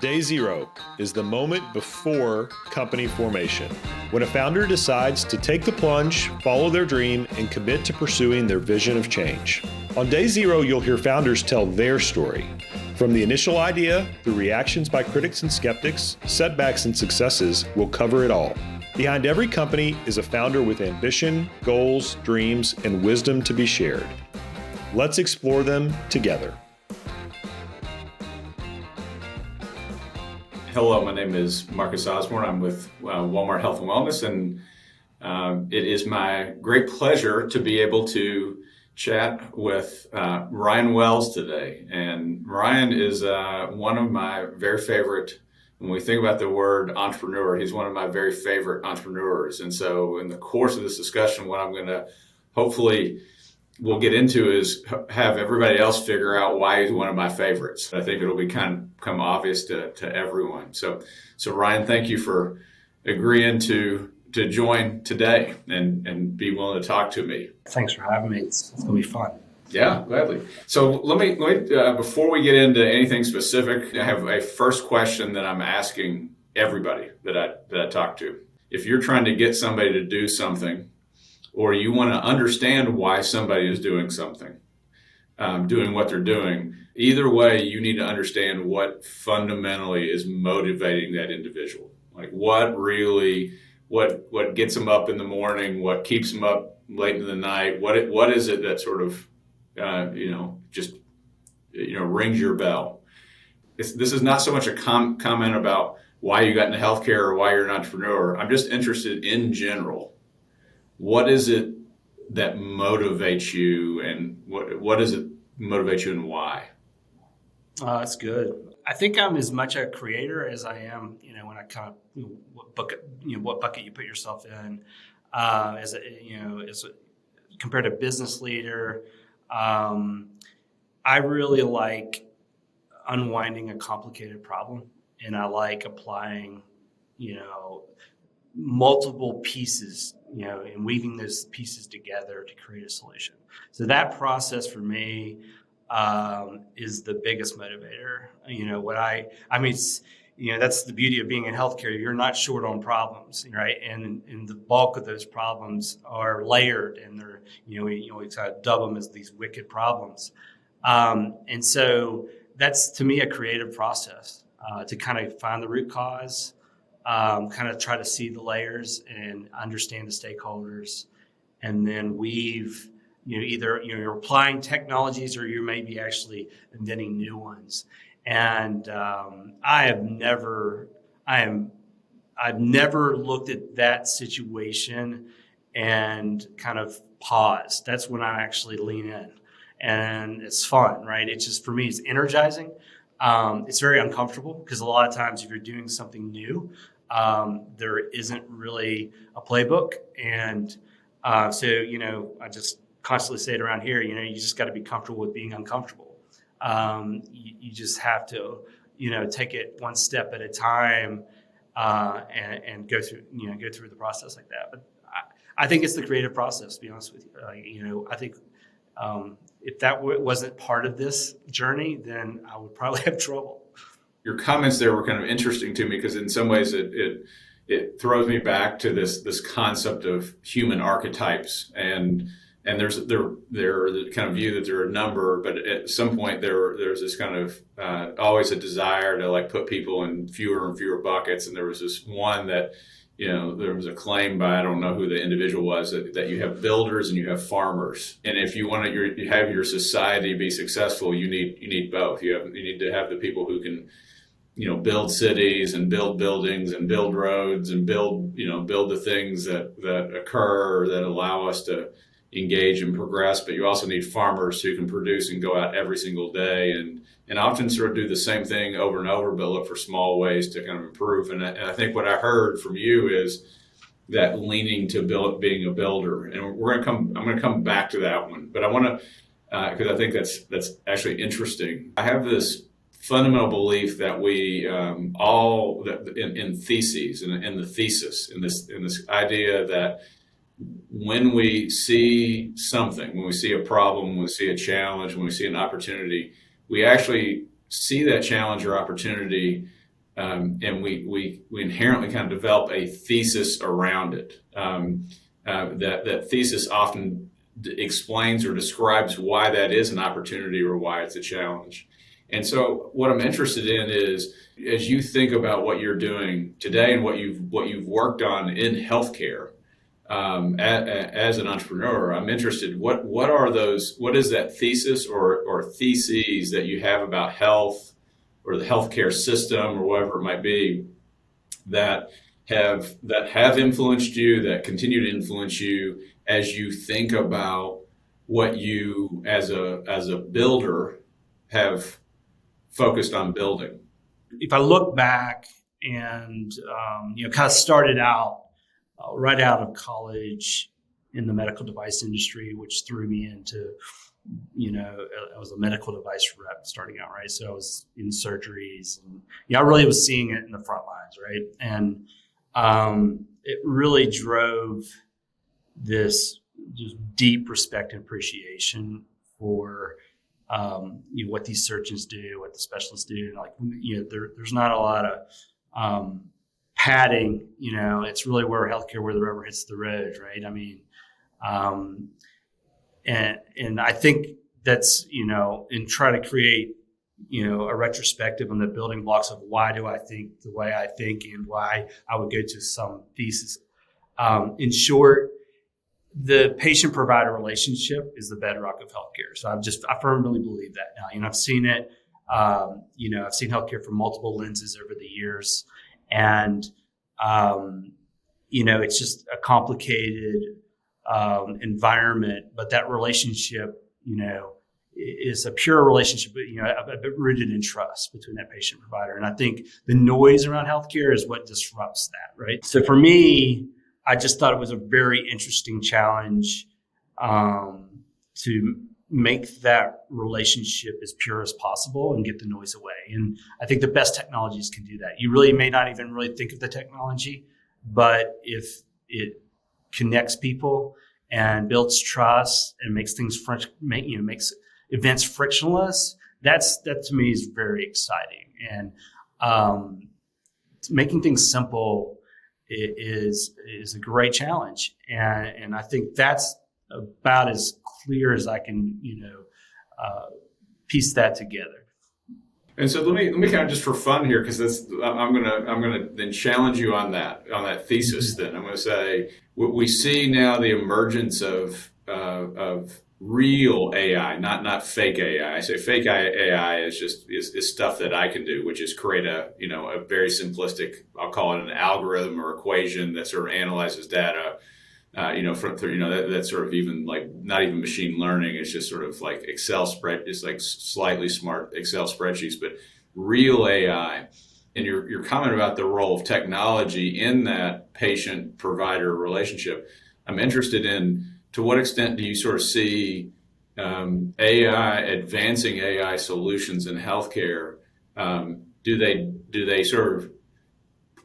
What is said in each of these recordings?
Day zero is the moment before company formation, when a founder decides to take the plunge, follow their dream, and commit to pursuing their vision of change. On day zero, you'll hear founders tell their story. From the initial idea, through reactions by critics and skeptics, setbacks and successes, we'll cover it all. Behind every company is a founder with ambition, goals, dreams, and wisdom to be shared. Let's explore them together. Hello, my name is Marcus Osborne. I'm with Walmart Health and Wellness, and it is my great pleasure to be able to chat with Ryan Wells today. And Ryan is one of my very favorite, when we think about the word entrepreneur, he's one of my very favorite entrepreneurs. And so in the course of this discussion, what I'm going to hopefully we'll get into is have everybody else figure out why he's one of my favorites. I think it'll become obvious to everyone. So Ryan, thank you for agreeing to join today and be willing to talk to me. Thanks for having me. It's going to be fun. Yeah, gladly. So let me before we get into anything specific, I have a first question that I'm asking everybody that I talk to. If you're trying to get somebody to do something, or you want to understand why somebody is doing something, doing what they're doing, either way, you need to understand what fundamentally is motivating that individual. Like what gets them up in the morning, what keeps them up late in the night, what is it that sort of, rings your bell? This is not so much a comment about why you got into healthcare or why you're an entrepreneur. I'm just interested in general. What is it that motivates you, and what does it motivate you, and why? That's good. I think I'm as much a creator as I am, when I kind of what bucket you put yourself in, as compared to business leader. I really like unwinding a complicated problem, and I like applying, multiple pieces, and weaving those pieces together to create a solution. So that process for me is the biggest motivator. That's the beauty of being in healthcare. You're not short on problems, right? And the bulk of those problems are layered, and they're, we kind of dub them as these wicked problems. And so that's, to me, a creative process to kind of find the root cause, kind of try to see the layers and understand the stakeholders, and then weave, either you're applying technologies or you may be actually inventing new ones. And I've never looked at that situation and kind of paused. That's when I actually lean in, and it's fun, right? It's just, for me, it's energizing. It's very uncomfortable because a lot of times if you're doing something new, there isn't really a playbook. And so, I just constantly say it around here, you just got to be comfortable with being uncomfortable. You just have to, take it one step at a time and go through the process like that. But I think it's the creative process, to be honest with you. I think if that wasn't part of this journey, then I would probably have trouble. Your comments there were kind of interesting to me because in some ways it throws me back to this concept of human archetypes, and there's the kind of view that there are a number, but at some point there's this kind of always a desire to like put people in fewer and fewer buckets, and there was this one that there was a claim by, I don't know who the individual was, that you have builders and you have farmers. And if you want you have your society be successful, you need both. You need to have the people who can, build cities and build buildings and build roads and build the things that occur or that allow us to engage and progress. But you also need farmers who can produce and go out every single day and often sort of do the same thing over and over, but look for small ways to kind of improve. And I think what I heard from you is that leaning to being a builder. And I'm going to come back to that one, but I want to, because I think that's actually interesting. I have this fundamental belief that we all in theses and in the thesis in this idea that when we see something, when we see a problem, when we see a challenge, when we see an opportunity, we actually see that challenge or opportunity and we inherently kind of develop a thesis around it. That thesis often explains or describes why that is an opportunity or why it's a challenge. And so what I'm interested in is, as you think about what you're doing today and what you've worked on in healthcare, as an entrepreneur, I'm interested, what is that thesis or theses that you have about health or the healthcare system or whatever it might be that have influenced you, that continue to influence you as you think about what you as a builder have focused on building? If I look back and kind of started out right out of college in the medical device industry, which threw me into, I was a medical device rep starting out, right? So I was in surgeries, and I really was seeing it in the front lines, right? And it really drove this just deep respect and appreciation for what these surgeons do, what the specialists do. Like, there's not a lot of padding. It's really where the rubber hits the road, right? I mean, and I think that's and try to create a retrospective on the building blocks of why do I think the way I think and why I would go to some thesis. In short, the patient-provider relationship is the bedrock of healthcare. So I firmly believe that now. I've seen it. I've seen healthcare from multiple lenses over the years, and it's just a complicated environment. But that relationship, is a pure relationship, rooted in trust between that patient and provider. And I think the noise around healthcare is what disrupts that, right? So for me, I just thought it was a very interesting challenge to make that relationship as pure as possible and get the noise away. And I think the best technologies can do that. You really may not even really think of the technology, but if it connects people and builds trust and makes things makes events frictionless, that to me is very exciting. And making things simple is a great challenge, and I think that's about as clear as I can piece that together. And so let me kind of, just for fun here, because I'm gonna then challenge you on that thesis. Then I'm gonna say we see now the emergence of real AI, not fake AI. I say fake AI is stuff that I can do, which is create a very simplistic, I'll call it an algorithm or equation that sort of analyzes data, that's sort of even like not even machine learning. It's just sort of like it's like slightly smart Excel spreadsheets, but real AI. And your comment about the role of technology in that patient-provider relationship, I'm interested in. To what extent do you sort of see advancing AI solutions in healthcare? Do they sort of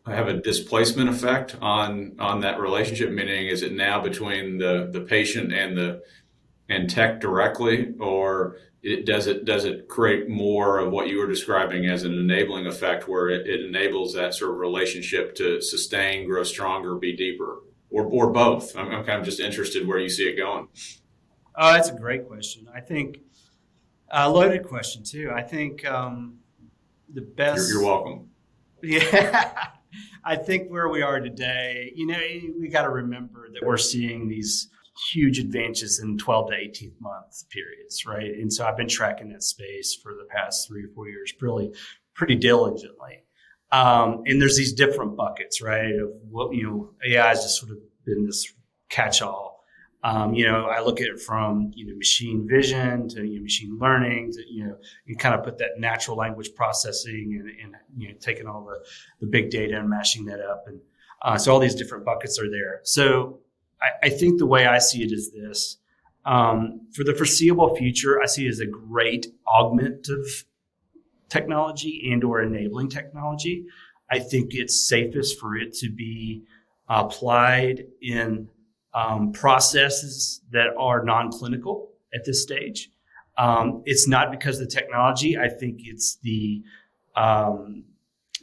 have a displacement effect on that relationship? Meaning, is it now between the patient and tech directly, or does it create more of what you were describing as an enabling effect, where it enables that sort of relationship to sustain, grow stronger, be deeper? Or both? I'm kind of just interested where you see it going. Oh, that's a great question. I think a loaded question too. I think the best. You're welcome. Yeah, I think where we are today, we got to remember that we're seeing these huge advances in 12 to 18 month periods, right? And so I've been tracking that space for the past 3 or 4 years, really pretty diligently. And there's these different buckets, right? Of what, AI has just sort of been this catch-all. I look at it from, machine vision to, machine learning to, you kind of put that natural language processing and taking all the big data and mashing that up. And so all these different buckets are there. So I think the way I see it is this. For the foreseeable future, I see it as a great augmentative technology and or enabling technology. I think it's safest for it to be applied in processes that are non-clinical at this stage. It's not because of the technology. I think it's the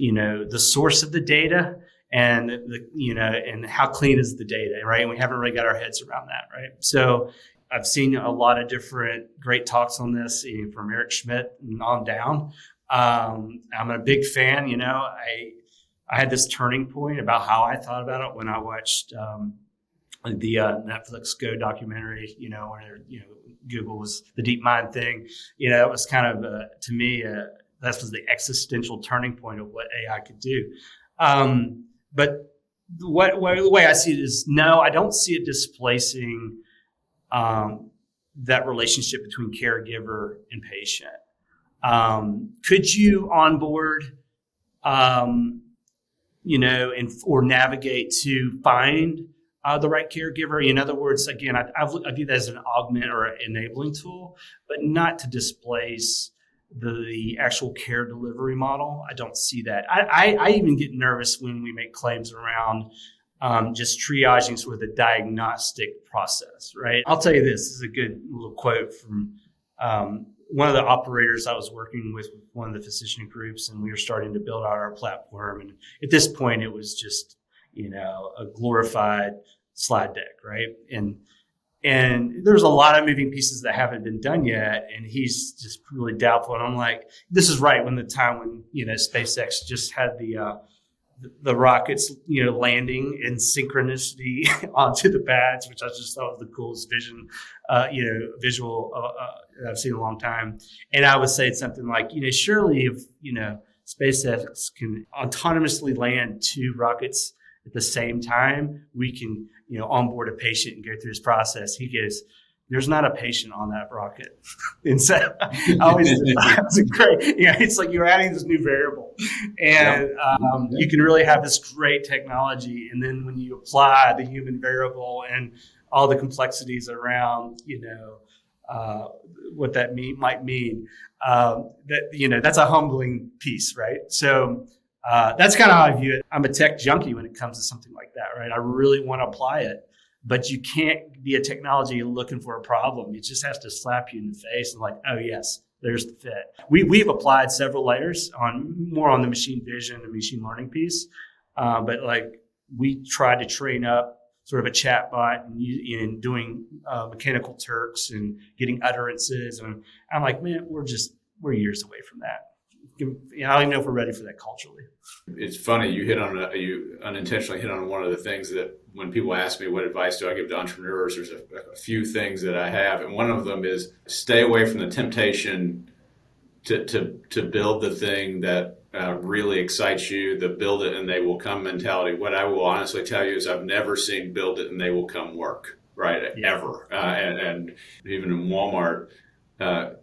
the source of the data and and how clean is the data, right? And we haven't really got our heads around that, right? So I've seen a lot of different great talks on this from Eric Schmidt and on down. I'm a big fan. I had this turning point about how I thought about it when I watched the Netflix Go documentary. Where Google was the DeepMind thing. It was kind of to me that was the existential turning point of what AI could do. But the way I see it is, no, I don't see it displacing that relationship between caregiver and patient. Could you onboard, or navigate to find the right caregiver? In other words, again, I view that as an augment or an enabling tool, but not to displace the actual care delivery model. I don't see that. I even get nervous when we make claims around just triaging sort of the diagnostic process, right? I'll tell you this is a good little quote from one of the operators I was working with one of the physician groups, and we were starting to build out our platform. And at this point, it was just, a glorified slide deck, right? And there's a lot of moving pieces that haven't been done yet. And he's just really doubtful. And I'm like, this is right when SpaceX just had the rockets, landing in synchronicity onto the pads, which I just thought was the coolest visual I've seen in a long time. And I was saying something like, surely if, SpaceX can autonomously land 2 rockets at the same time, we can, onboard a patient and go through this process. He goes, there's not a patient on that rocket. And so I always that's great. It's like you're adding this new variable, and you can really have this great technology. And then when you apply the human variable and all the complexities around, what that might mean, that's a humbling piece, right? So that's kind of how I view it. I'm a tech junkie when it comes to something like that, right? I really want to apply it. But you can't be a technology looking for a problem. It just has to slap you in the face and like, oh yes, there's the fit. We've applied several layers more on the machine vision and machine learning piece, but like we tried to train up sort of a chat bot and doing mechanical Turks and getting utterances, and I'm like, man, we're years away from that. I don't even know if we're ready for that culturally. It's funny, you unintentionally hit on one of the things that when people ask me what advice do I give to entrepreneurs, there's a few things that I have, and one of them is stay away from the temptation to build the thing that really excites you, the build it and they will come mentality. What I will honestly tell you is I've never seen build it and they will come work, right? Yeah. Ever. And even in Walmart,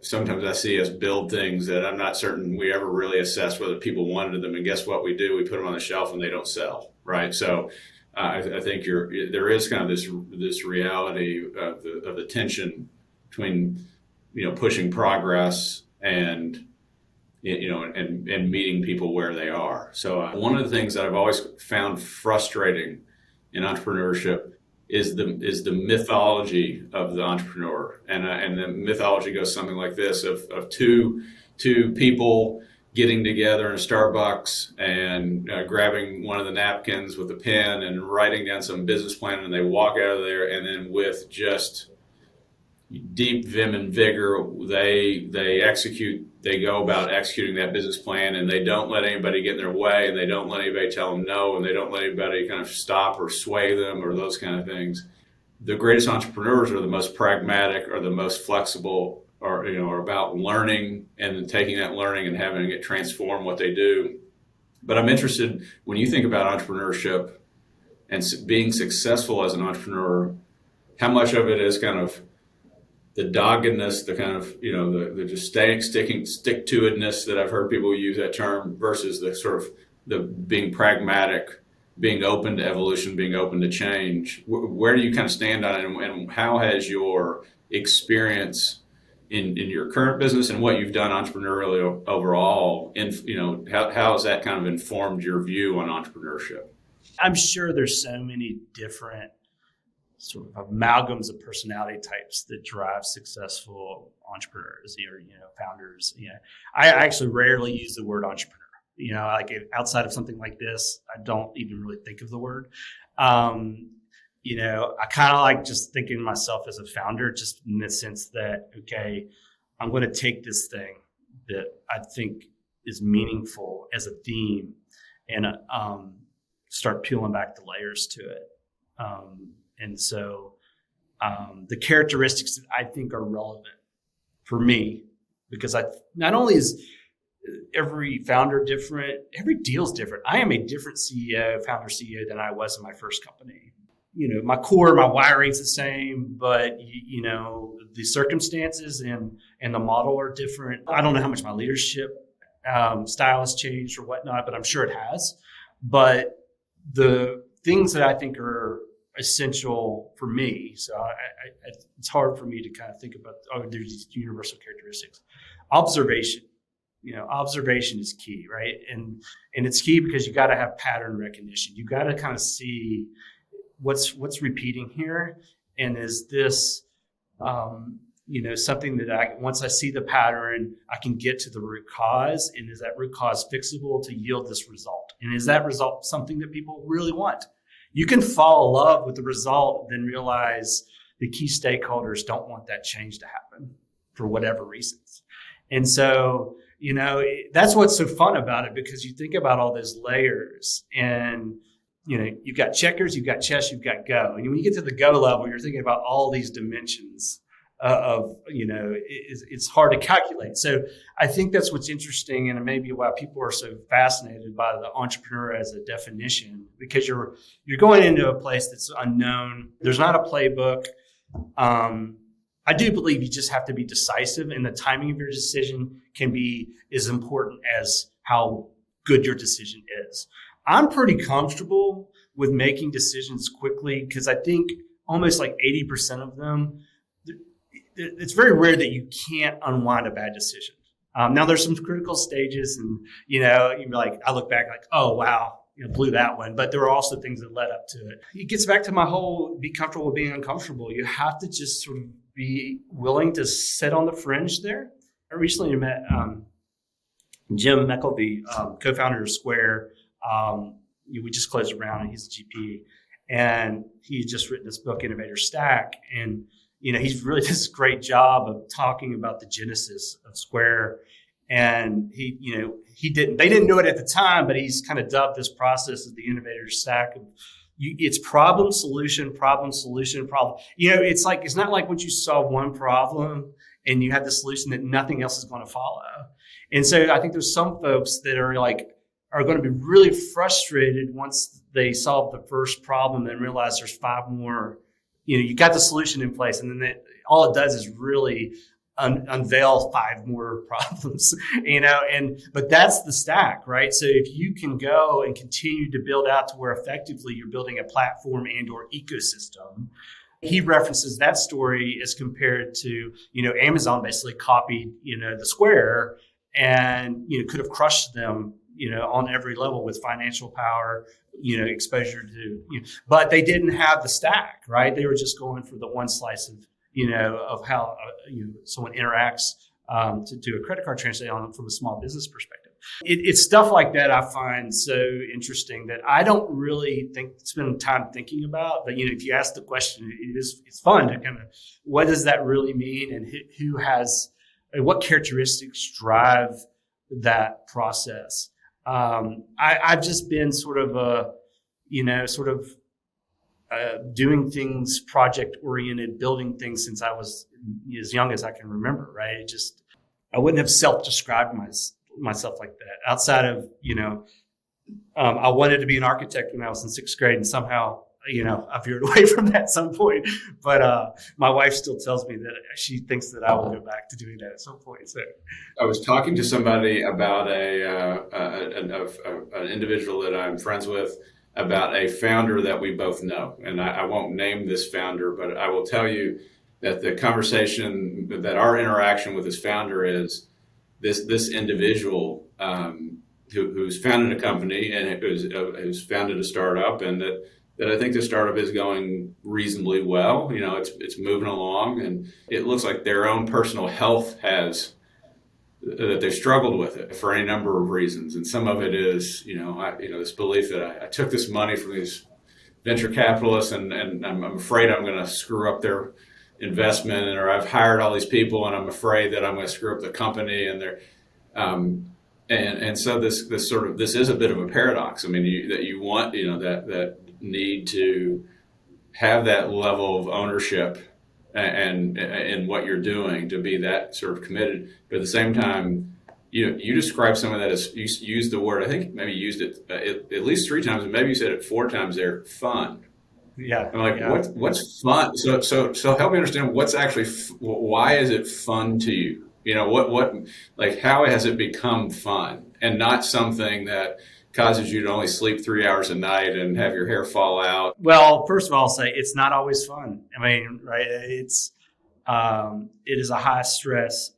sometimes I see us build things that I'm not certain we ever really assess whether people wanted them. And guess what we do? We put them on the shelf and they don't sell, right? So I think there is kind of this reality of the tension between pushing progress and and meeting people where they are. So one of the things that I've always found frustrating in entrepreneurship is the mythology of the entrepreneur, and the mythology goes something like this: of two people getting together in a Starbucks and grabbing one of the napkins with a pen and writing down some business plan, and they walk out of there, and then with just deep vim and vigor, they go about executing that business plan, and they don't let anybody get in their way, and they don't let anybody tell them no, and they don't let anybody kind of stop or sway them or those kind of things. The greatest entrepreneurs are the most pragmatic, or the most flexible, or are about learning and taking that learning and having it transform what they do. But I'm interested, when you think about entrepreneurship and being successful as an entrepreneur, how much of it is kind of the doggedness, the kind of, the just stick-to-itness that I've heard people use that term, versus the sort of the being pragmatic, being open to evolution, being open to change. Where do you kind of stand on it, and how has your experience in your current business and what you've done entrepreneurially overall, how has that kind of informed your view on entrepreneurship? I'm sure there's so many different sort of amalgams of personality types that drive successful entrepreneurs or founders. I actually rarely use the word entrepreneur. Like outside of something like this, I don't even really think of the word. I kind of like just thinking of myself as a founder, just in the sense that, okay, I'm going to take this thing that I think is meaningful as a theme and start peeling back the layers to it. And so the characteristics that I think are relevant for me, because not only is every founder different, every deal's different. I am a different founder CEO than I was in my first company. My core, my wiring's the same, but the circumstances and the model are different. I don't know how much my leadership style has changed or whatnot, but I'm sure it has. But the things that I think are essential for me, so it's hard for me to kind of think about, there's these universal characteristics. Observation. Observation is key, right? And it's key because you got to have pattern recognition. You got to kind of see what's repeating here, and is this something that once I see the pattern, I can get to the root cause, and is that root cause fixable to yield this result? And is that result something that people really want? You can fall in love with the result, then realize the key stakeholders don't want that change to happen for whatever reasons. And so, that's what's so fun about it, because you think about all those layers, and you've got checkers, you've got chess, you've got go. And when you get to the go level, you're thinking about all these dimensions it's hard to calculate. So I think that's what's interesting, and maybe why people are so fascinated by the entrepreneur as a definition, because you're going into a place that's unknown. There's not a playbook. I do believe you just have to be decisive, and the timing of your decision can be as important as how good your decision is. I'm pretty comfortable with making decisions quickly, because I think almost like 80% of them, it's very rare that you can't unwind a bad decision. Now there's some critical stages, and you're like, I look back like, oh wow, blew that one. But there were also things that led up to it. It gets back to my whole be comfortable with being uncomfortable. You have to just sort of be willing to sit on the fringe there. I recently met Jim McElvey, co-founder of Square. We just closed a round, and he's a GP, and he had just written this book, Innovator Stack, and he's really does this great job of talking about the genesis of Square. And they didn't know it at the time, but he's kind of dubbed this process as the Innovator Stack. It's problem, solution, problem, solution, problem. It's not like once you solve one problem and you have the solution that nothing else is going to follow. And so I think there's some folks that are going to be really frustrated once they solve the first problem and realize there's five more. You got the solution in place, and then all it does is really unveil five more problems, but that's the stack, right? So if you can go and continue to build out to where effectively you're building a platform and or ecosystem. He references that story as compared to, Amazon basically copied, the Square, and, could have crushed them, on every level with financial power, exposure to, but they didn't have the stack, right? They were just going for the one slice of how, someone interacts to do a credit card transaction from a small business perspective. It's stuff like that I find so interesting that I don't really spend time thinking about. But, if you ask the question, it's fun to kind of, what does that really mean? And what characteristics drive that process? I've just been sort of doing things project oriented, building things since I was as young as I can remember, right? I wouldn't have self-described myself like that outside of, I wanted to be an architect when I was in sixth grade, and somehow, I veered away from that at some point. But my wife still tells me that she thinks that I will go back to doing that at some point. So I was talking to somebody about an individual that I'm friends with, about a founder that we both know. And I won't name this founder, but I will tell you that the conversation, that our interaction with this founder is this individual who's founded a company and who's founded a startup, and that I think the startup is going reasonably well. It's moving along, and it looks like their own personal health has that they've struggled with it for any number of reasons. And some of it is, this belief that I took this money from these venture capitalists and I'm afraid I'm going to screw up their investment, or I've hired all these people and I'm afraid that I'm going to screw up the company. And they're, and so this is a bit of a paradox. I mean, you want, that need to have that level of ownership and what you're doing, to be that sort of committed, but at the same time, you describe some of that as, you used the word, I think maybe you used it at least 3 times, and maybe you said it 4 times there, fun. Yeah. I'm like, yeah. What's fun? So help me understand what's actually, why is it fun to you? How has it become fun and not something that causes you to only sleep 3 hours a night and have your hair fall out? Well, first of all, I'll say it's not always fun. I mean, right? It is a high stress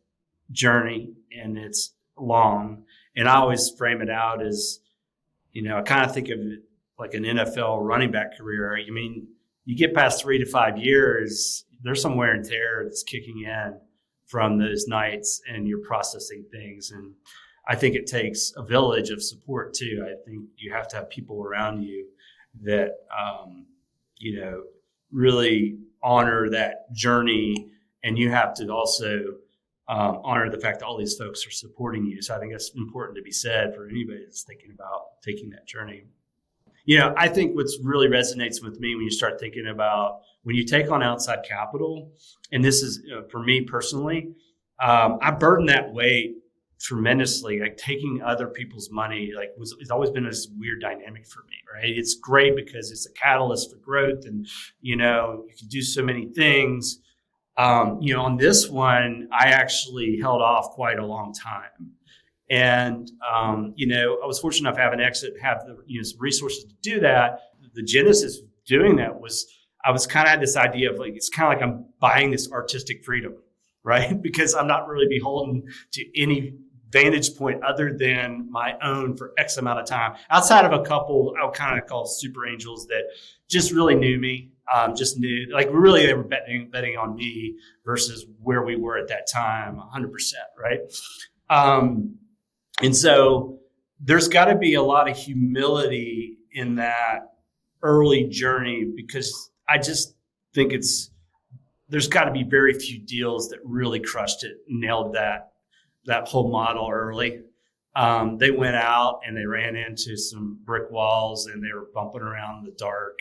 journey, and it's long. And I always frame it out as, I kind of think of it like an NFL running back career. I mean, you get past 3 to 5 years, there's some wear and tear that's kicking in from those nights, and you're processing things. And I think it takes a village of support too. I think you have to have people around you that, really honor that journey. And you have to also honor the fact that all these folks are supporting you. So I think that's important to be said for anybody that's thinking about taking that journey. I think what's really resonates with me when you start thinking about when you take on outside capital, and this is for me personally, I burden that weight tremendously. Like taking other people's money, it's always been this weird dynamic for me, right? It's great because it's a catalyst for growth, and you can do so many things. On this one, I actually held off quite a long time. And, I was fortunate enough to have an exit, have the, some resources to do that. The genesis of doing that was, I was kind of had this idea of it's kind of like I'm buying this artistic freedom, right? Because I'm not really beholden to any vantage point other than my own for X amount of time. Outside of a couple, I would kind of call super angels that just really knew me, just knew, really they were betting on me versus where we were at that time, 100%, right? And so there's got to be a lot of humility in that early journey, because I just think there's got to be very few deals that really crushed it, nailed that whole model early. They went out and they ran into some brick walls, and they were bumping around in the dark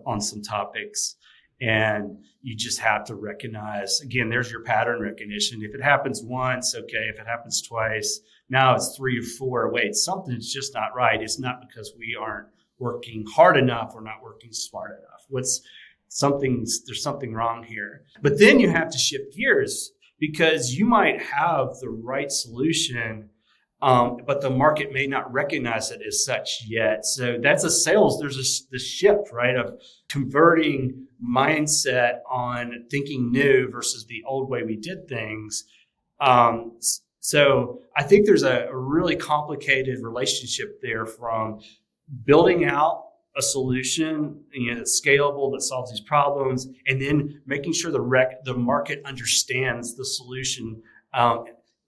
on some topics. And you just have to recognize, again, there's your pattern recognition. If it happens once, okay. If it happens twice, now it's 3 or 4. Wait, something's just not right. It's not because we aren't working hard enough or not working smart enough. There's something wrong here. But then you have to shift gears, because you might have the right solution, but the market may not recognize it as such yet. So that's there's this shift, right, of converting mindset on thinking new versus the old way we did things. So I think there's a really complicated relationship there from building out a solution, that's scalable, that solves these problems, and then making sure the market understands the solution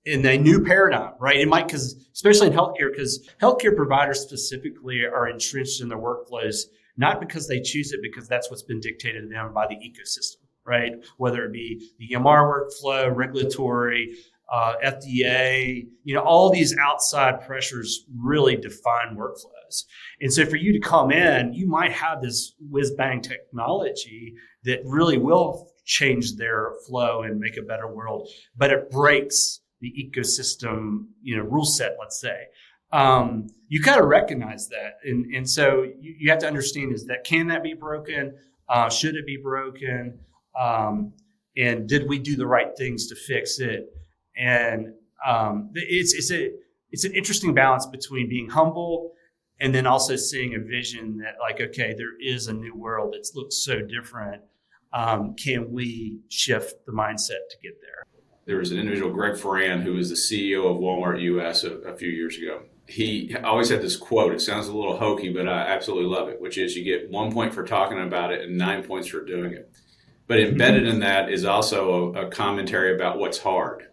in a new paradigm, right? It might, because especially in healthcare, because healthcare providers specifically are entrenched in their workflows, not because they choose it, because that's what's been dictated to them by the ecosystem, right? Whether it be the EMR workflow, regulatory, FDA, all these outside pressures really define workflows. And so for you to come in, you might have this whiz-bang technology that really will change their flow and make a better world, but it breaks the ecosystem, rule set, let's say. You got to recognize that. And so you have to understand can that be broken? Should it be broken? And did we do the right things to fix it? And it's an interesting balance between being humble and then also seeing a vision that okay, there is a new world that looks so different. Can we shift the mindset to get there? There was an individual, Greg Ferran, who was the CEO of Walmart US a few years ago. He always had this quote. It sounds a little hokey, but I absolutely love it, which is you get 1 point for talking about it and 9 points for doing it. But embedded in that is also a commentary about what's hard,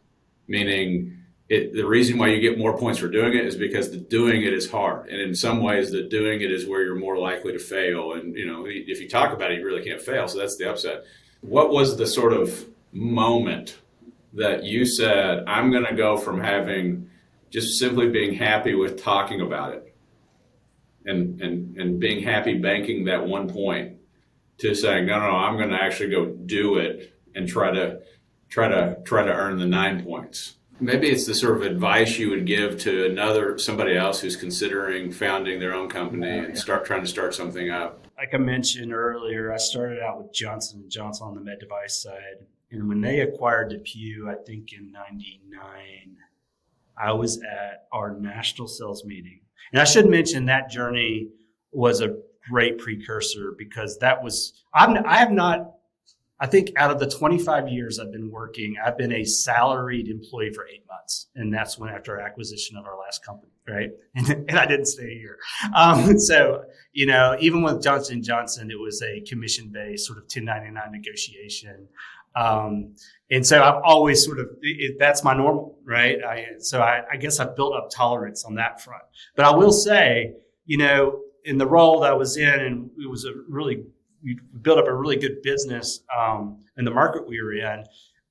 meaning the reason why you get more points for doing it is because the doing it is hard. And in some ways, the doing it is where you're more likely to fail. And, if you talk about it, you really can't fail. So that's the upside. What was the sort of moment that you said, I'm going to go from having just simply being happy with talking about it and being happy banking that 1 point to saying, no, I'm going to actually go do it and try to earn the 9 points? Maybe it's the sort of advice you would give to somebody else who's considering founding their own company and trying to start something up. Like I mentioned earlier, I started out with Johnson & Johnson on the med device side. And when they acquired DePuy, I think in 99, I was at our national sales meeting. And I should mention that journey was a great precursor, because I think out of the 25 years I've been working, I've been a salaried employee for 8 months. And that's when after acquisition of our last company, right? And I didn't stay a year. So, even with Johnson & Johnson, it was a commission-based sort of 1099 negotiation. And so I've always that's my normal, right? I guess I've built up tolerance on that front. But I will say, in the role that I was in, and it was we built up a really good business in the market we were in.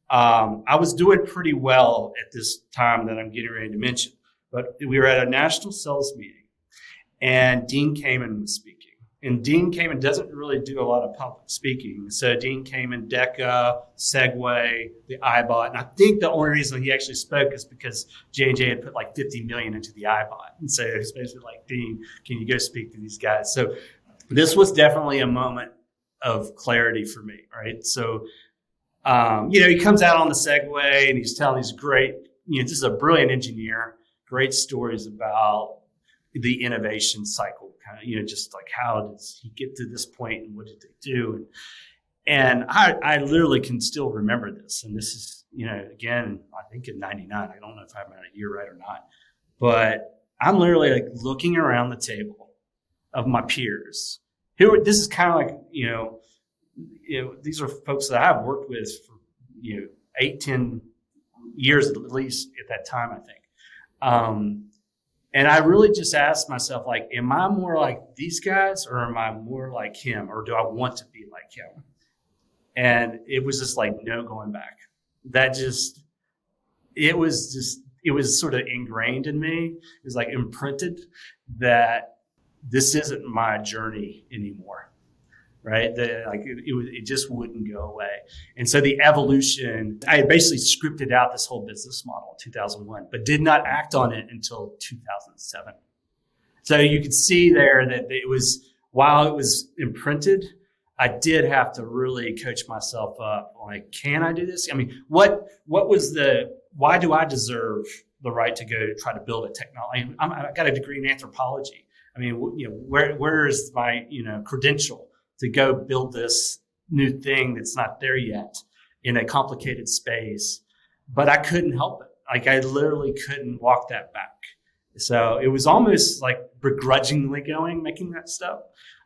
I was doing pretty well at this time that I'm getting ready to mention. But we were at a national sales meeting, and Dean Kamen was speaking. And Dean Kamen doesn't really do a lot of public speaking. So Dean Kamen, DECA, Segway, the iBot. And I think the only reason he actually spoke is because J&J had put like $50 million into the iBot. And so it's basically like, Dean, can you go speak to these guys? So this was definitely a moment of clarity for me, right? So, he comes out on the Segway and he's telling these great, this is a brilliant engineer, great stories about the innovation cycle, kind of, just like how does he get to this point and what did they do? And I literally can still remember this. And this is, again, I think in 99, I don't know if I have my year right or not, but I'm literally like looking around the table of my peers. This is kind of like, these are folks that I've worked with for, 8-10 years at least at that time, I think. And I really just asked myself, like, am I more like these guys or am I more like him, or do I want to be like him? And it was just like, no going back. It was sort of ingrained in me. It was like imprinted that this isn't my journey anymore, right? It just wouldn't go away. And so the evolution, I had basically scripted out this whole business model in 2001, but did not act on it until 2007. So you could see there that while it was imprinted, I did have to really coach myself up. Like, can I do this? I mean, why do I deserve the right to go try to build a technology? I got a degree in anthropology. I mean, where is my, credential to go build this new thing that's not there yet in a complicated space? But I couldn't help it. Like, I literally couldn't walk that back. So it was almost like begrudgingly making that stuff.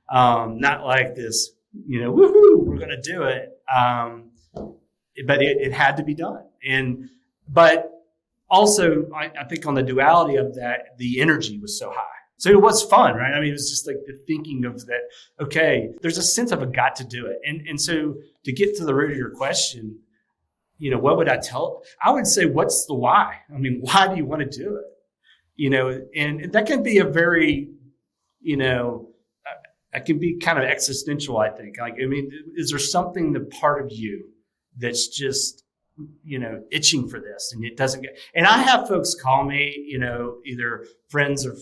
Not like this, woohoo, we're going to do it. But it had to be done. But also, I think on the duality of that, the energy was so high. So it was fun, right? I mean, it was just like the thinking of that, okay, there's a sense of a got to do it. And so to get to the root of your question, what would I tell? I would say, what's the why? I mean, why do you want to do it? And that can be a very, that can be kind of existential, I think. Like, I mean, is there something, the part of you that's just, itching for this, and it doesn't get, and I have folks call me, either friends or,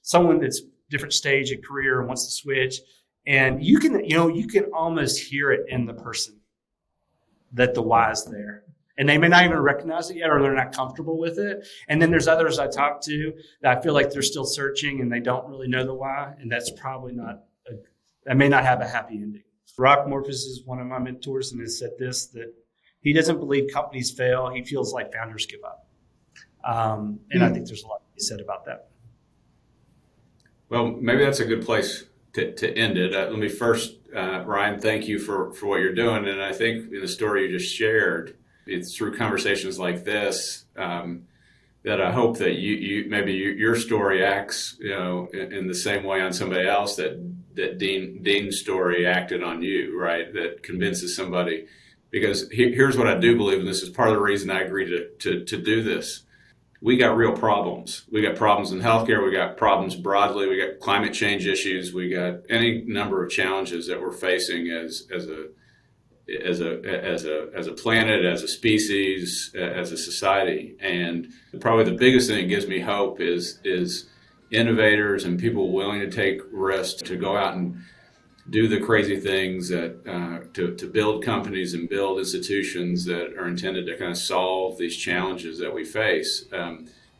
someone that's different stage of career and wants to switch. And you can almost hear it in the person that the why is there. And they may not even recognize it yet, or they're not comfortable with it. And then there's others I talk to that I feel like they're still searching and they don't really know the why. And that's probably that may not have a happy ending. Rock Morphus is one of my mentors and has said this, that he doesn't believe companies fail. He feels like founders give up. And I think there's a lot to be said about that. Well, maybe that's a good place to end it. Let me first, Ryan, thank you for what you're doing. And I think in the story you just shared, it's through conversations like this that I hope that your story acts, in the same way on somebody else that Dean's story acted on you, right? That convinces somebody. Because here's what I do believe, and this is part of the reason I agreed to do this. We got real problems. We got problems in healthcare. We got problems broadly. We got climate change issues. We got any number of challenges that we're facing as a planet, as a species, as a society. And probably the biggest thing that gives me hope is innovators and people willing to take risks to go out and do the crazy things that to build companies and build institutions that are intended to kind of solve these challenges that we face.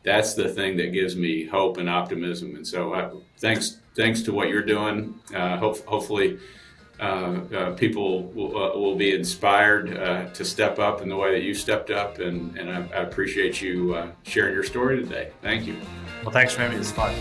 That's the thing that gives me hope and optimism. And so thanks to what you're doing. Hopefully people will be inspired to step up in the way that you stepped up. And I appreciate you sharing your story today. Thank you. Well, thanks for having me. It's fun.